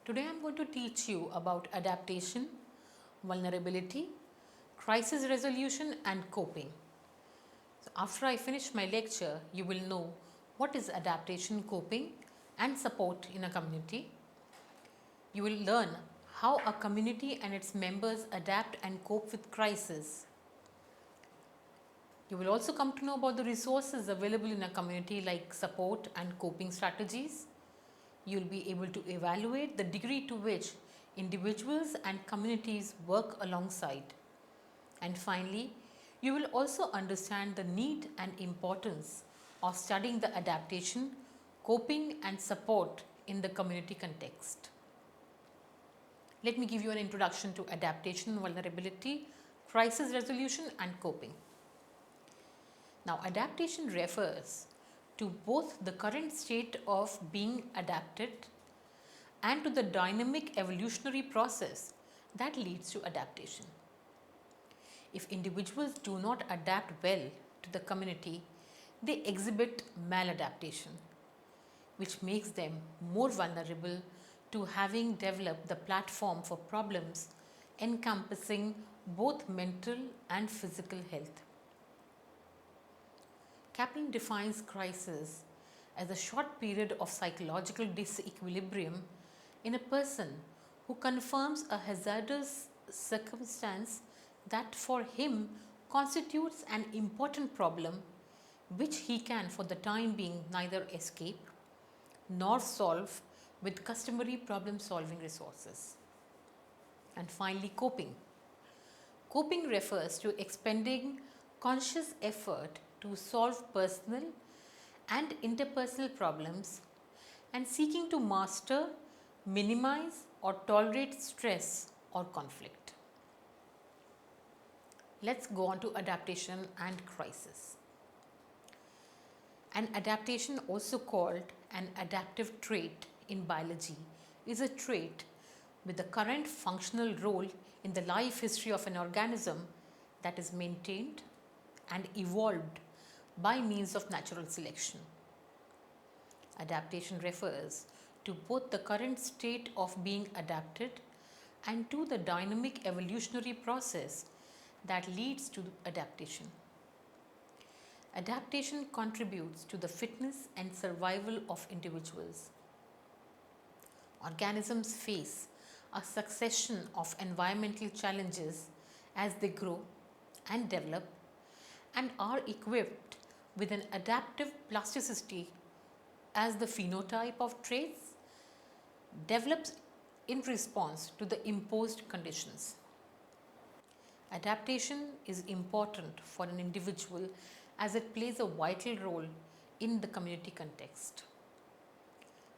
Today I am going to teach you about adaptation, vulnerability, crisis resolution and coping. So after I finish my lecture, you will know what is adaptation, coping and support in a community. You will learn how a community and its members adapt and cope with crisis. You will also come to know about the resources available in a community like support and coping strategies. You will be able to evaluate the degree to which individuals and communities work alongside. And finally, you will also understand the need and importance of studying the adaptation, coping and support in the community context. Let me give you an introduction to adaptation, vulnerability, crisis resolution and coping. Now, adaptation refers to both the current state of being adapted and to the dynamic evolutionary process that leads to adaptation. If individuals do not adapt well to the community, they exhibit maladaptation, which makes them more vulnerable to having developed the platform for problems encompassing both mental and physical health. Kaplan defines crisis as a short period of psychological disequilibrium in a person who confirms a hazardous circumstance that for him constitutes an important problem which he can for the time being neither escape nor solve with customary problem solving resources. And finally, coping. Coping refers to expending conscious effort to solve personal and interpersonal problems and seeking to master, minimize or tolerate stress or conflict. Let's go on to adaptation and crisis. An adaptation, also called an adaptive trait in biology, is a trait with the current functional role in the life history of an organism that is maintained and evolved by means of natural selection. Adaptation refers to both the current state of being adapted and to the dynamic evolutionary process that leads to adaptation. Adaptation contributes to the fitness and survival of individuals. Organisms face a succession of environmental challenges as they grow and develop and are equipped with an adaptive plasticity as the phenotype of traits develops in response to the imposed conditions. Adaptation is important for an individual as it plays a vital role in the community context.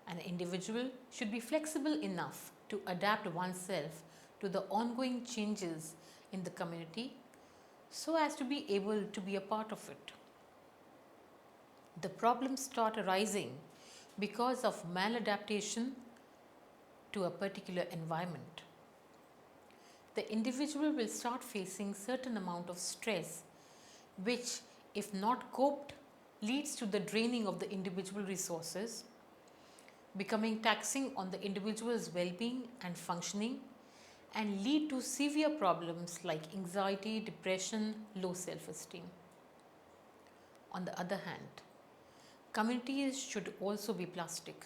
An individual should be flexible enough to adapt oneself to the ongoing changes in the community so as to be able to be a part of it. The problems start arising because of maladaptation to a particular environment. The individual will start facing certain amount of stress which, if not coped, leads to the draining of the individual resources, becoming taxing on the individual's well-being and functioning, and lead to severe problems like anxiety, depression, low self-esteem. On the other hand, communities should also be plastic.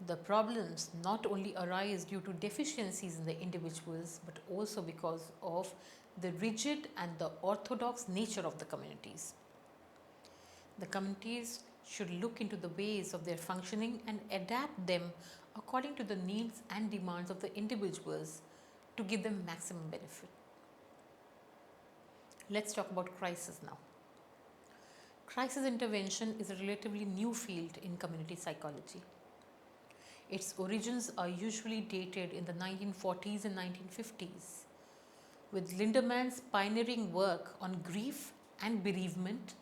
The problems not only arise due to deficiencies in the individuals but also because of the rigid and the orthodox nature of the communities. The communities should look into the ways of their functioning and adapt them according to the needs and demands of the individuals to give them maximum benefit. Let's talk about crisis now. Crisis intervention is a relatively new field in community psychology. Its origins are usually dated in the 1940s and 1950s, with Linderman's pioneering work on grief and bereavement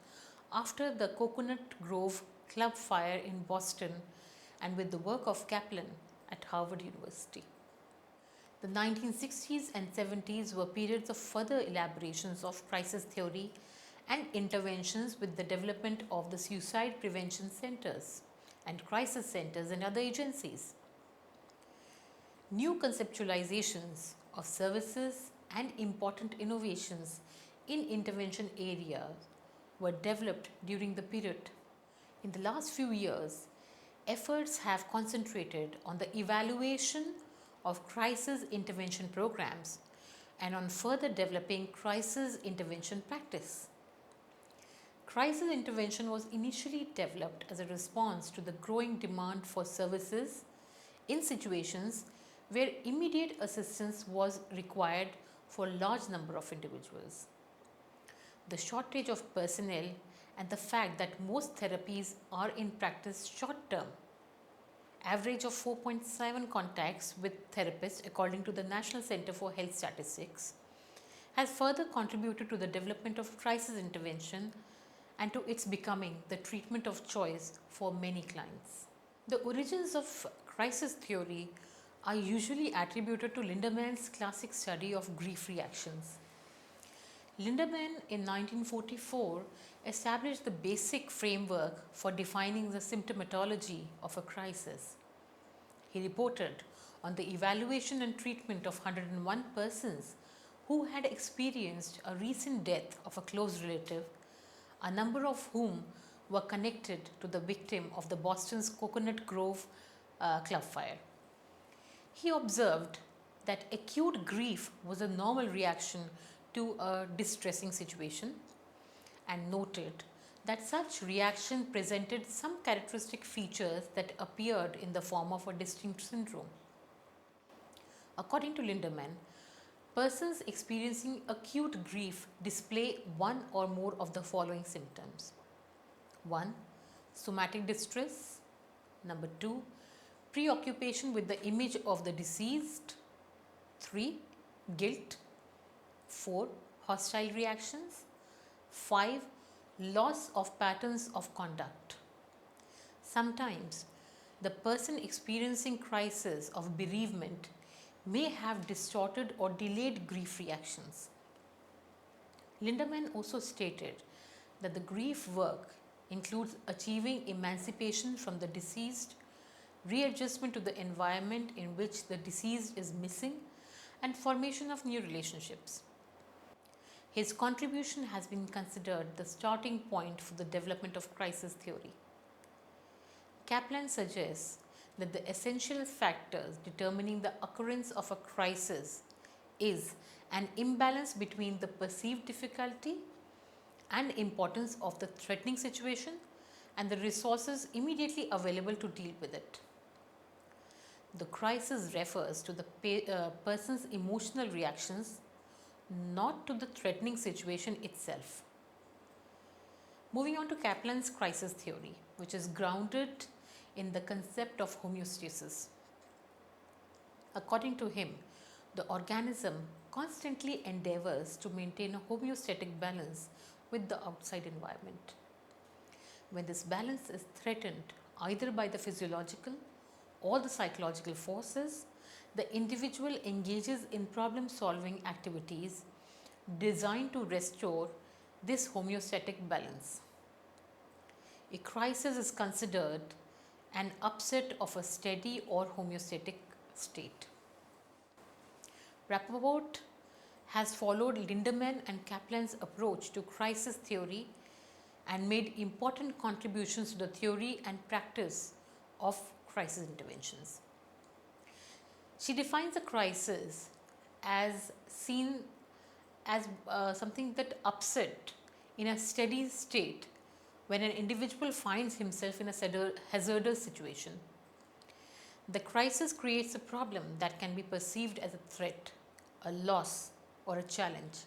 after the Coconut Grove Club fire in Boston and with the work of Kaplan at Harvard University. The 1960s and 70s were periods of further elaborations of crisis theory and interventions with the development of the suicide prevention centers and crisis centers and other agencies. New conceptualizations of services and important innovations in intervention areas were developed during the period. In the last few years, efforts have concentrated on the evaluation of crisis intervention programs and on further developing crisis intervention practice. Crisis intervention was initially developed as a response to the growing demand for services in situations where immediate assistance was required for a large number of individuals. The shortage of personnel and the fact that most therapies are in practice short term, average of 4.7 contacts with therapists according to the National Center for Health Statistics, has further contributed to the development of crisis intervention and to its becoming the treatment of choice for many clients. The origins of crisis theory are usually attributed to Lindeman's classic study of grief reactions. Lindemann in 1944 established the basic framework for defining the symptomatology of a crisis. He reported on the evaluation and treatment of 101 persons who had experienced a recent death of a close relative, a number of whom were connected to the victim of the Boston's Coconut Grove club fire. He observed that acute grief was a normal reaction to a distressing situation and noted that such reaction presented some characteristic features that appeared in the form of a distinct syndrome. According to Lindemann, persons experiencing acute grief display one or more of the following symptoms. 1. Somatic distress. Number 2. Preoccupation with the image of the deceased. 3. Guilt. 4. Hostile reactions. 5. Loss of patterns of conduct. Sometimes the person experiencing crisis of bereavement may have distorted or delayed grief reactions. Lindemann also stated that the grief work includes achieving emancipation from the deceased, readjustment to the environment in which the deceased is missing, and formation of new relationships. His contribution has been considered the starting point for the development of crisis theory. Kaplan suggests that the essential factors determining the occurrence of a crisis is an imbalance between the perceived difficulty and importance of the threatening situation and the resources immediately available to deal with it. The crisis refers to the person's emotional reactions, not to the threatening situation itself. Moving on to Kaplan's crisis theory, which is grounded in the concept of homeostasis. According to him, the organism constantly endeavors to maintain a homeostatic balance with the outside environment. When this balance is threatened either by the physiological or the psychological forces, the individual engages in problem-solving activities designed to restore this homeostatic balance. A crisis is considered an upset of a steady or homeostatic state. Rappaport has followed Lindemann and Kaplan's approach to crisis theory and made important contributions to the theory and practice of crisis interventions. She defines a crisis as seen as something that upset in a steady state when an individual finds himself in a hazardous situation. The crisis creates a problem that can be perceived as a threat, a loss, or a challenge.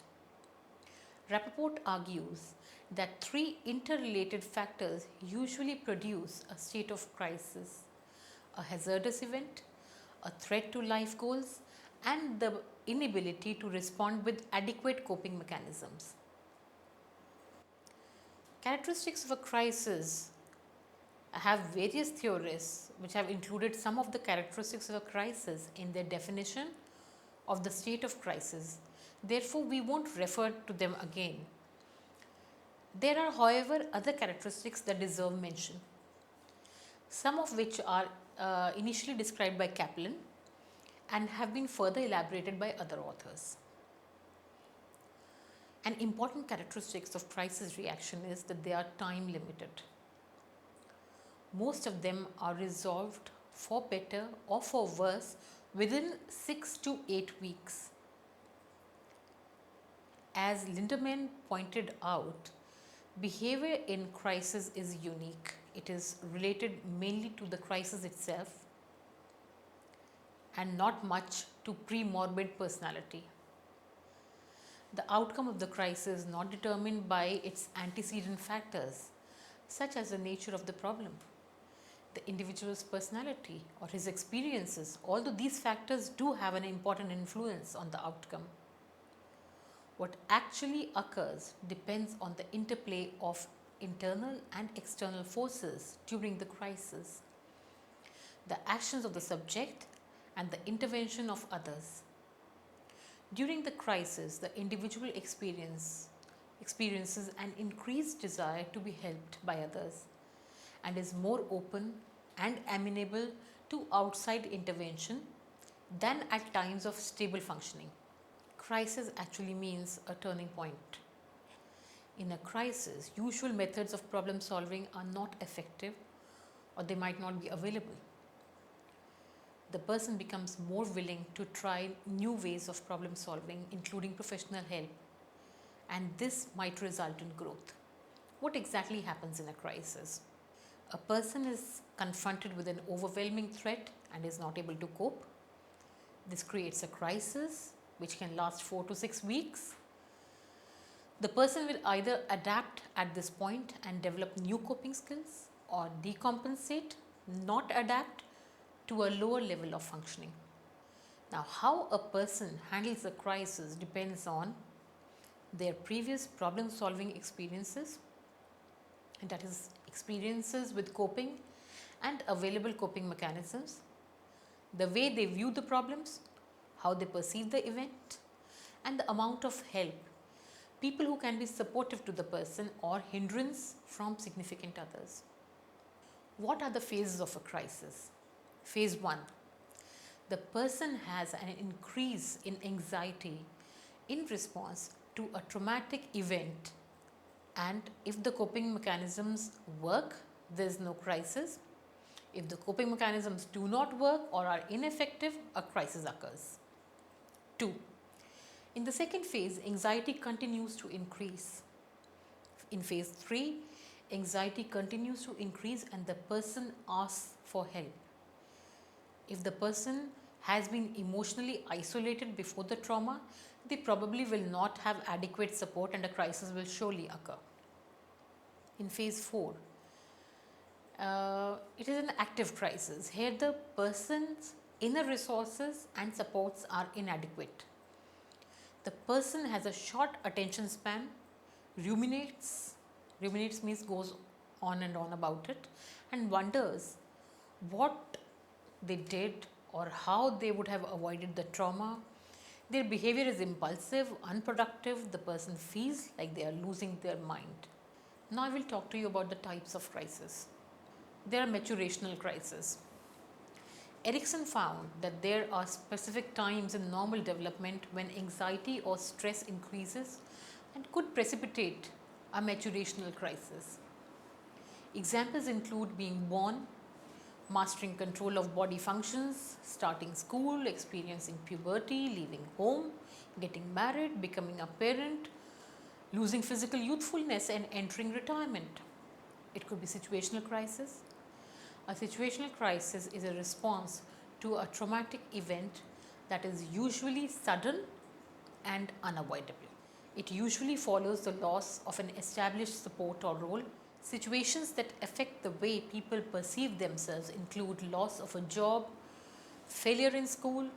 Rappaport argues that three interrelated factors usually produce a state of crisis: a hazardous event, a threat to life goals, and the inability to respond with adequate coping mechanisms. Characteristics of a crisis have various theorists which have included some of the characteristics of a crisis in their definition of the state of crisis. Therefore, we won't refer to them again. There are, however, other characteristics that deserve mention, some of which are initially described by Kaplan and have been further elaborated by other authors. An important characteristic of crisis reaction is that they are time limited. Most of them are resolved for better or for worse within 6 to 8 weeks. As Lindemann pointed out, behavior in crisis is unique. It is related mainly to the crisis itself and not much to pre-morbid personality. The outcome of the crisis is not determined by its antecedent factors, such as the nature of the problem, the individual's personality, or his experiences, although these factors do have an important influence on the outcome. What actually occurs depends on the interplay of internal and external forces during the crisis, the actions of the subject, and the intervention of others. During the crisis, the individual experiences an increased desire to be helped by others and is more open and amenable to outside intervention than at times of stable functioning. Crisis actually means a turning point. In a crisis, usual methods of problem solving are not effective or they might not be available. The person becomes more willing to try new ways of problem solving, including professional help, and this might result in growth. What exactly happens in a crisis? A person is confronted with an overwhelming threat and is not able to cope. This creates a crisis which can last 4 to 6 weeks. The person will either adapt at this point and develop new coping skills or decompensate, not adapt, to a lower level of functioning. Now, how a person handles a crisis depends on their previous problem solving experiences, and that is experiences with coping and available coping mechanisms, the way they view the problems, how they perceive the event, and the amount of help, people who can be supportive to the person or hindrance from significant others. What are the phases of a crisis? Phase 1. The person has an increase in anxiety in response to a traumatic event, and if the coping mechanisms work, there is no crisis. If the coping mechanisms do not work or are ineffective, a crisis occurs. 2. In the second phase, anxiety continues to increase. In phase 3, anxiety continues to increase and the person asks for help. If the person has been emotionally isolated before the trauma, they probably will not have adequate support and a crisis will surely occur. In phase 4, it is an active crisis. Here the person's inner resources and supports are inadequate. The person has a short attention span, ruminates means goes on and on about it, and wonders what they did or how they would have avoided the trauma. Their behavior is impulsive, unproductive. The person feels like they are losing their mind. Now I will talk to you about the types of crisis. There are maturational crises. Erikson found that there are specific times in normal development when anxiety or stress increases and could precipitate a maturational crisis. Examples include being born, mastering control of body functions, starting school, experiencing puberty, leaving home, getting married, becoming a parent, losing physical youthfulness and entering retirement. It could be situational crisis. A situational crisis is a response to a traumatic event that is usually sudden and unavoidable. It usually follows the loss of an established support or role. Situations that affect the way people perceive themselves include loss of a job, failure in school,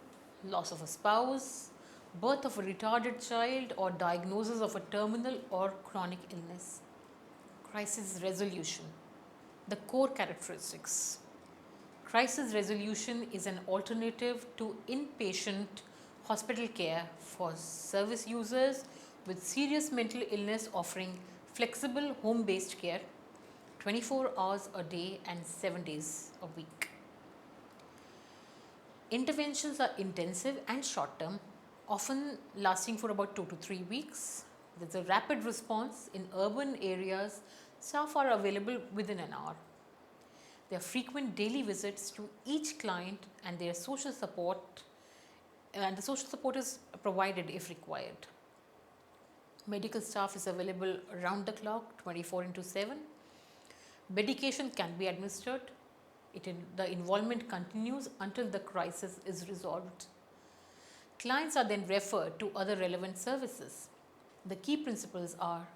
loss of a spouse, birth of a retarded child, or diagnosis of a terminal or chronic illness. Crisis resolution. The core characteristics. Crisis resolution is an alternative to inpatient hospital care for service users with serious mental illness, offering flexible home-based care 24 hours a day and 7 days a week. Interventions are intensive and short term, often lasting for about 2 to 3 weeks. There's a rapid response. In urban areas, staff are available within an hour. There are frequent daily visits to each client and their social support, and the social support is provided if required. Medical staff is available around the clock, 24 into 7. Medication can be administered. The involvement continues until the crisis is resolved. Clients are then referred to other relevant services. The key principles are: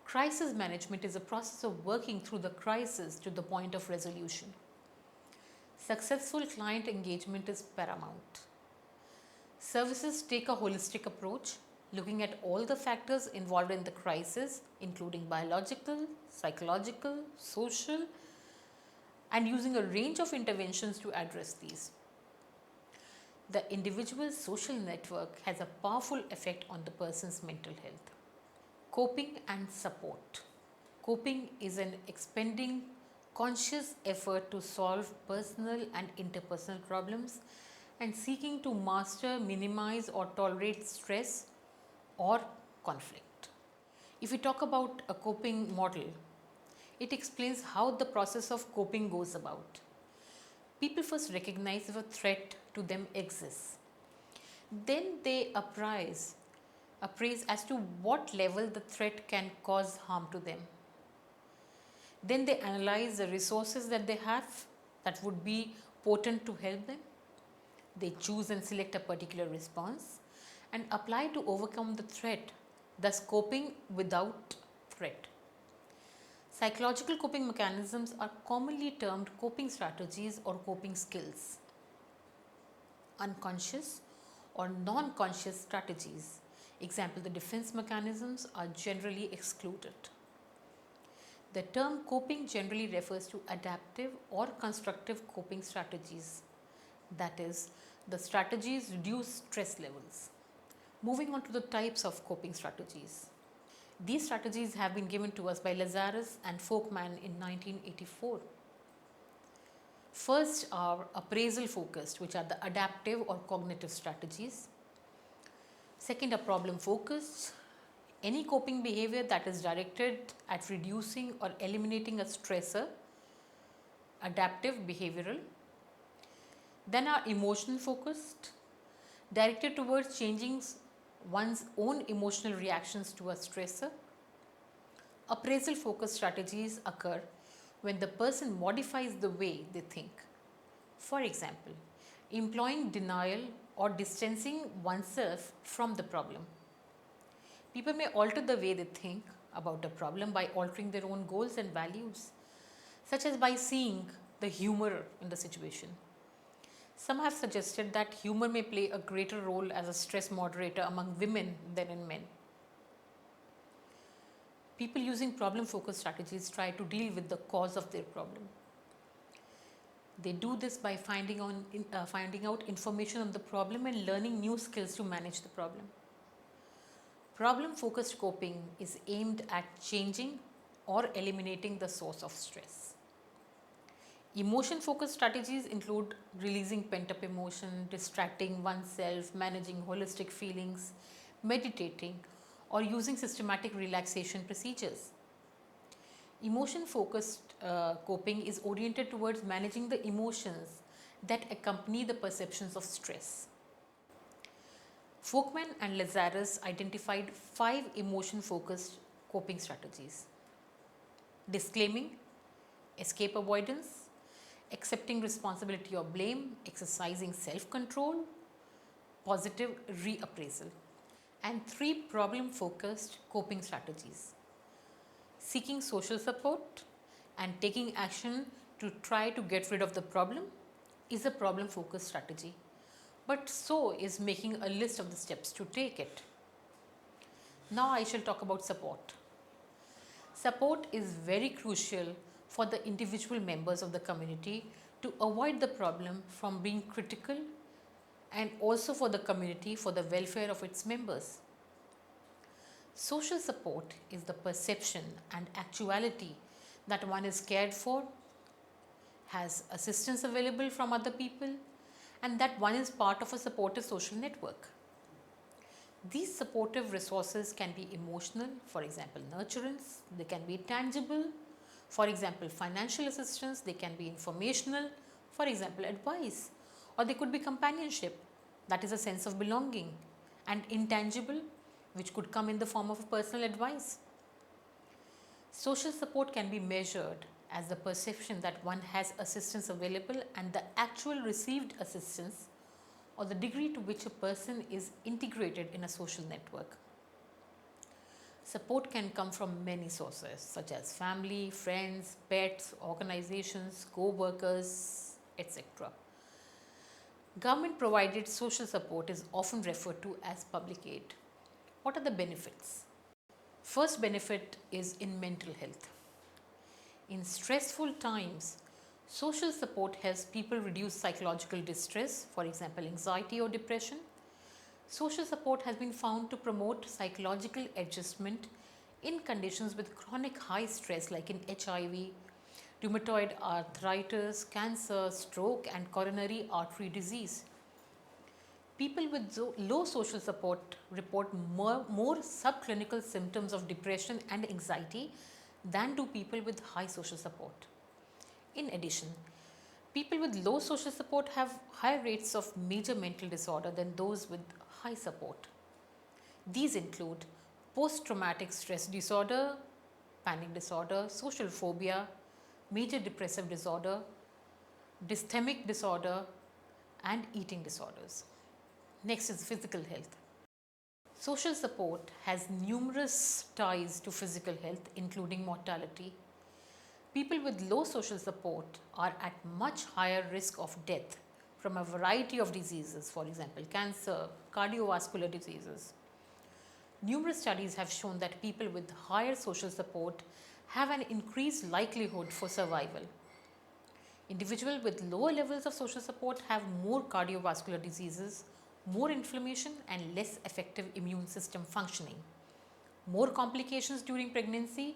crisis management is a process of working through the crisis to the point of resolution. Successful client engagement is paramount. Services take a holistic approach, looking at all the factors involved in the crisis, including biological, psychological, social, and using a range of interventions to address these. The individual's social network has a powerful effect on the person's mental health. Coping and support. Coping is an expending conscious effort to solve personal and interpersonal problems and seeking to master, minimize, or tolerate stress or conflict. If we talk about a coping model, it explains how the process of coping goes about. People first recognize if a threat to them exists. Then they appraise as to what level the threat can cause harm to them. Then they analyze the resources that they have that would be potent to help them. They choose and select a particular response and apply to overcome the threat, thus coping without threat. Psychological coping mechanisms are commonly termed coping strategies or coping skills. Unconscious or non-conscious strategies, example the defense mechanisms, are generally excluded. The term coping generally refers to adaptive or constructive coping strategies, that is, the strategies reduce stress levels. Moving on to the types of coping strategies. These strategies have been given to us by Lazarus and Folkman in 1984. First are appraisal focused, which are the adaptive or cognitive strategies. Second are problem focused. Any coping behavior that is directed at reducing or eliminating a stressor, adaptive behavioral. Then are emotion focused, directed towards changing one's own emotional reactions to a stressor. Appraisal focused strategies occur when the person modifies the way they think. For example, employing denial or distancing oneself from the problem. People may alter the way they think about a problem by altering their own goals and values, such as by seeing the humor in the situation. Some have suggested that humor may play a greater role as a stress moderator among women than in men. People using problem-focused strategies try to deal with the cause of their problem. They do this by finding out information on the problem and learning new skills to manage the problem. Problem-focused coping is aimed at changing or eliminating the source of stress. Emotion-focused strategies include releasing pent-up emotion, distracting oneself, managing holistic feelings, meditating, or using systematic relaxation procedures. Emotion-focused coping is oriented towards managing the emotions that accompany the perceptions of stress. Folkman and Lazarus identified 5 emotion-focused coping strategies: disclaiming, escape avoidance, accepting responsibility or blame, exercising self-control, positive reappraisal, and 3 problem-focused coping strategies: seeking social support and taking action to try to get rid of the problem is a problem-focused strategy, but so is making a list of the steps to take it. Now I shall talk about support. Support is very crucial for the individual members of the community to avoid the problem from being critical, and also for the community for the welfare of its members. Social support is the perception and actuality that one is cared for, has assistance available from other people, and that one is part of a supportive social network. These supportive resources can be emotional, for example, nurturance, they can be tangible, for example, financial assistance, they can be informational, for example, advice, or they could be companionship, that is a sense of belonging, and intangible, which could come in the form of personal advice. Social support can be measured as the perception that one has assistance available and the actual received assistance, or the degree to which a person is integrated in a social network. Support can come from many sources such as family, friends, pets, organizations, co-workers, etc. Government provided social support is often referred to as public aid. What are the benefits? First benefit is in mental health. In stressful times, social support helps people reduce psychological distress, for example, anxiety or depression. Social support has been found to promote psychological adjustment in conditions with chronic high stress like in HIV, rheumatoid arthritis, cancer, stroke, and coronary artery disease. People with low social support report more subclinical symptoms of depression and anxiety than do people with high social support. In addition, people with low social support have higher rates of major mental disorder than those with high support. These include post-traumatic stress disorder, panic disorder, social phobia, major depressive disorder, dysthymic disorder, and eating disorders. Next is physical health. Social support has numerous ties to physical health, including mortality. People with low social support are at much higher risk of death from a variety of diseases, for example, cancer, cardiovascular diseases. Numerous studies have shown that people with higher social support have an increased likelihood for survival. Individuals with lower levels of social support have more cardiovascular diseases, more inflammation, and less effective immune system functioning, more complications during pregnancy,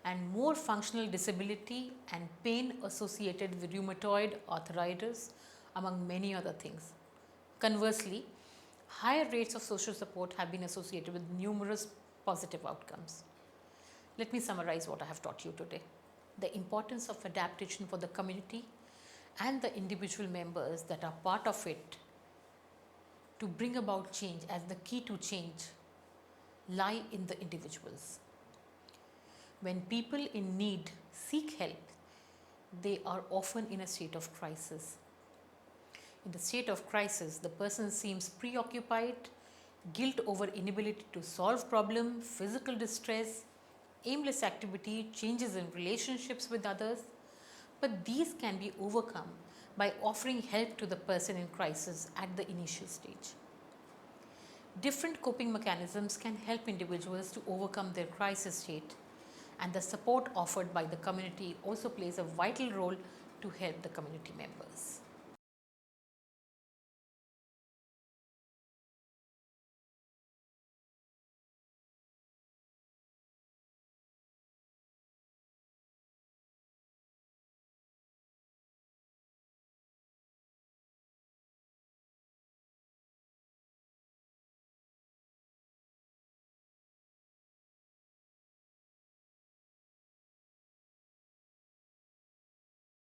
and more functional disability and pain associated with rheumatoid arthritis, among many other things. Conversely, higher rates of social support have been associated with numerous positive outcomes. Let me summarize what I have taught you today. The importance of adaptation for the community and the individual members that are part of it to bring about change, as the key to change lie in the individuals. When people in need seek help, they are often in a state of crisis. In the state of crisis, the person seems preoccupied, guilt over inability to solve problem, physical distress, aimless activity, changes in relationships with others. But these can be overcome by offering help to the person in crisis at the initial stage. Different coping mechanisms can help individuals to overcome their crisis state, and the support offered by the community also plays a vital role to help the community members.